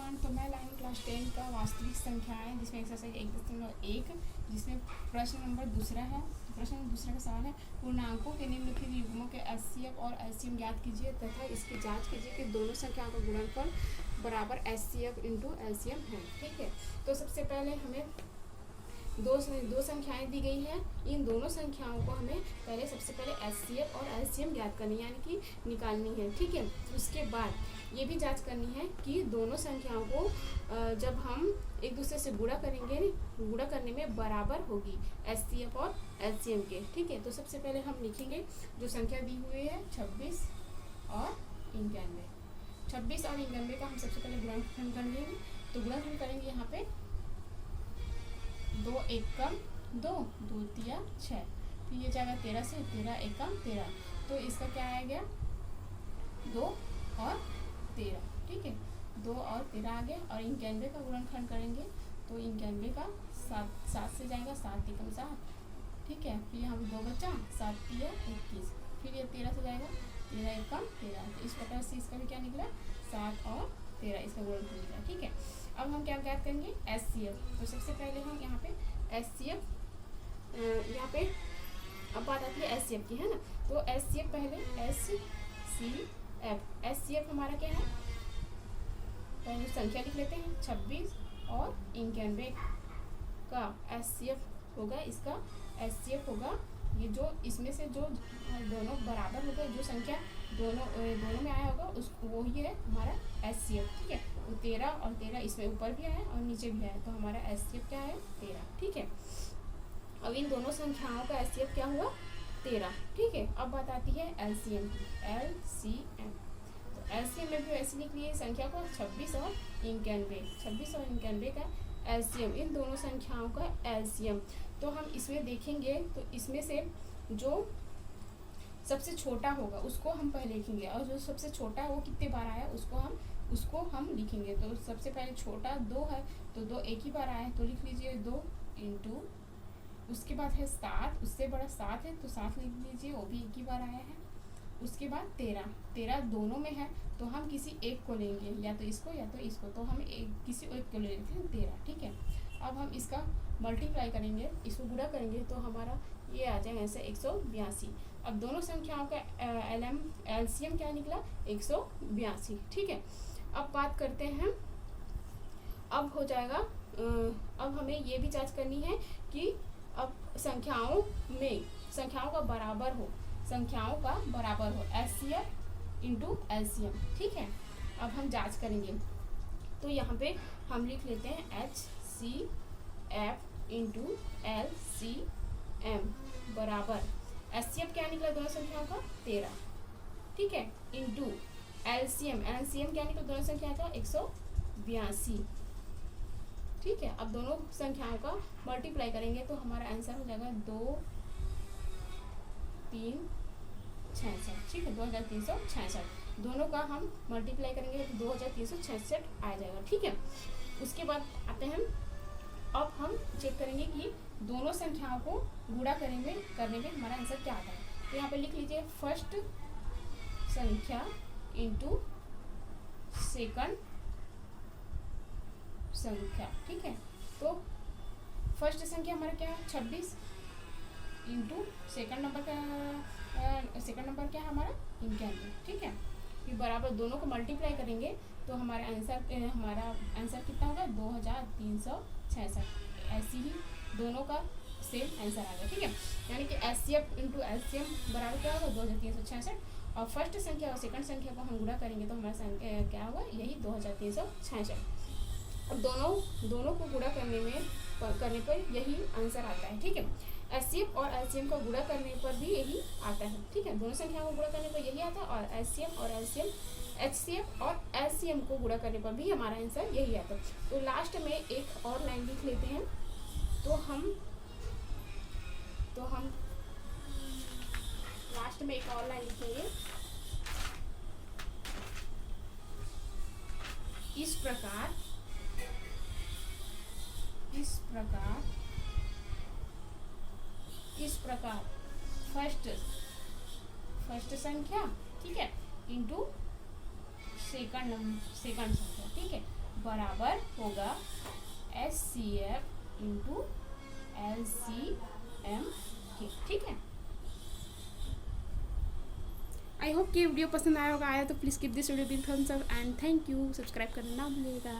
Everyone, तो मैं लाई हूँ क्लास 10 का वास्तविक संख्याएं जिसमें एक्सरसाइज 1.1 जिसमें प्रश्न नंबर दूसरा है। तो प्रश्न नंबर दूसरा का सवाल है, पूर्णांकों के निम्नलिखित युग्मों के एचसीएफ और एलसीएम ज्ञात कीजिए तथा इसकी जांच कीजिए कि दोनों संख्याओं का गुणनफल बराबर एचसीएफ इंटू एलसीएम है। ठीक है, तो सबसे पहले हमें दो संख्याएं दी गई है। इन दोनों संख्याओं को हमें सबसे पहले एचसीएफ और एलसीएम ज्ञात करनी है, यानी कि निकालनी है। ठीक है, उसके बाद ये भी जांच करनी है कि दोनों संख्याओं को जब हम एक दूसरे से गुणा करेंगे, गुणा करने में बराबर होगी एचसीएफ और एलसीएम के। ठीक है, तो सबसे पहले हम लिखेंगे जो संख्या दी हुई है 26 और 91। 26 और 91 का हम सबसे पहले गुणनखंड कर लेंगे। तो गुणनखंड करेंगे यहाँ पे 2 एकम 2, 2 तिया 6, फिर ये जाएगा 13 से, 13 एकम 13, तो इसका क्या आएगा 2 और 13। ठीक है, 2 और 13 आ गया। और 91 का गुणनखंड करेंगे तो 91 का 7 से जाएगा, 7 एकम 7। ठीक है, फिर यहाँ 2 बचा, 7 तिया 21, फिर ये 13 से जाएगा, 13 एकम 13। तो इस प्रकार से इसका भी क्या निकला 7 और 13, इसका गुणनखंड निकला। ठीक है, अब हम क्या ज्ञात करेंगे एचसीएफ। तो सबसे पहले हम यहाँ पे एचसीएफ, यहाँ पे अब बात आती है एचसीएफ की, है ना। तो एचसीएफ पहले एचसीएफ, एचसीएफ हमारा क्या है, पहले संख्या लिख लेते हैं 26 और 91 का एचसीएफ होगा, इसका एचसीएफ होगा ये जो इसमें से जो दोनों बराबर हो गए, जो संख्या दोनों में आया होगा उस वो ही है हमारा एचसीएफ। ठीक है, तो 13 और 13 इसमें ऊपर भी आया और नीचे भी आया, तो हमारा एचसीएफ क्या है 13। ठीक है, अब इन दोनों संख्याओं का एचसीएफ क्या हुआ 13। ठीक है, अब बात आती है एलसीएम की, एलसीएम। तो एलसीएम में भी ऐसे लिख लिए संख्या को 26 और 91, 26 और 91 का एलसीएम, इन दोनों संख्याओं का एलसीएम। तो हम इसमें देखेंगे तो इसमें से जो सबसे छोटा होगा उसको हम पहले लिखेंगे, और जो सबसे छोटा है वो कितने बार आया उसको हम लिखेंगे। तो सबसे पहले छोटा 2 है, तो 2 एक ही बार आया है, तो लिख लीजिए 2 इंटू, उसके बाद है 7, उससे बड़ा 7 है तो 7 लिख लीजिए, वो भी एक ही बार आया है। उसके बाद 13 दोनों में है, तो हम किसी एक को लेंगे, या तो इसको या तो इसको, तो हम किसी एक को ले लेते हैं 13। ठीक है, अब हम इसका मल्टीप्लाई करेंगे, इसको गुणा करेंगे तो हमारा ये आ जाएगा ऐसे 182। अब दोनों संख्याओं का एलसीएम क्या निकला 182। ठीक है, अब बात करते हैं, अब हो जाएगा, अब हमें ये भी जांच करनी है कि अब संख्याओं का बराबर हो एचसीएफ इंटू एलसीएम। ठीक है, अब हम जांच करेंगे, तो यहाँ पे हम लिख लेते हैं एचसीएफ इंटू एलसीएम बराबर एचसीएफ क्या निकला दोनों संख्याओं का 13। ठीक है, इंटू एलसीएम क्या निकला दोनों संख्याओं का 182। ठीक है, अब दोनों संख्याओं का मल्टीप्लाई करेंगे तो हमारा आंसर हो जाएगा 2 3 66। ठीक है, 2366, दोनों का हम मल्टीप्लाई करेंगे तो 2366 आ जाएगा। ठीक है, उसके बाद आते हैं, अब हम चेक करेंगे कि दोनों संख्याओं को गुणा करने में हमारा आंसर क्या आता है। तो यहाँ पे लिख लीजिए फर्स्ट संख्या इंटू सेकंड संख्या। ठीक है, तो फर्स्ट संख्या हमारा क्या है 26 इंटू सेकंड नंबर क्या है हमारा 91। ठीक है, फिर बराबर दोनों को मल्टीप्लाई करेंगे तो हमारा आंसर कितना होगा 2366। ऐसी ही दोनों का सेम आंसर आ गया। ठीक है, यानी कि एचसीएफ इंटू एलसीएम बराबर क्या होगा 2366, और फर्स्ट संख्या और सेकंड संख्या को हम गुणा करेंगे तो हमारा क्या होगा यही 2366। अब दोनों को गुणा करने पर यही आंसर आता है। ठीक है, एचसीएफ और एलसीएम को गुणा करने पर भी यही आता है। ठीक है, दोनों संख्याओं को गुणा करने पर यही आता है, और एचसीएफ और एलसीएम को गुणा करने पर भी हमारा आंसर यही आता है। तो लास्ट में एक और लाइन लिख लेते हैं, तो हम लास्ट में एक और लाइन लिखेंगे, इस प्रकार फर्स्ट संख्या, ठीक है, इंटू सेकंड संख्या। ठीक है, बराबर होगा HCF इंटू LCM के। ठीक है, आई होप कि वीडियो पसंद आया होगा। आया तो please give this video big thumbs up and thank you. Subscribe करना ना भूलिएगा।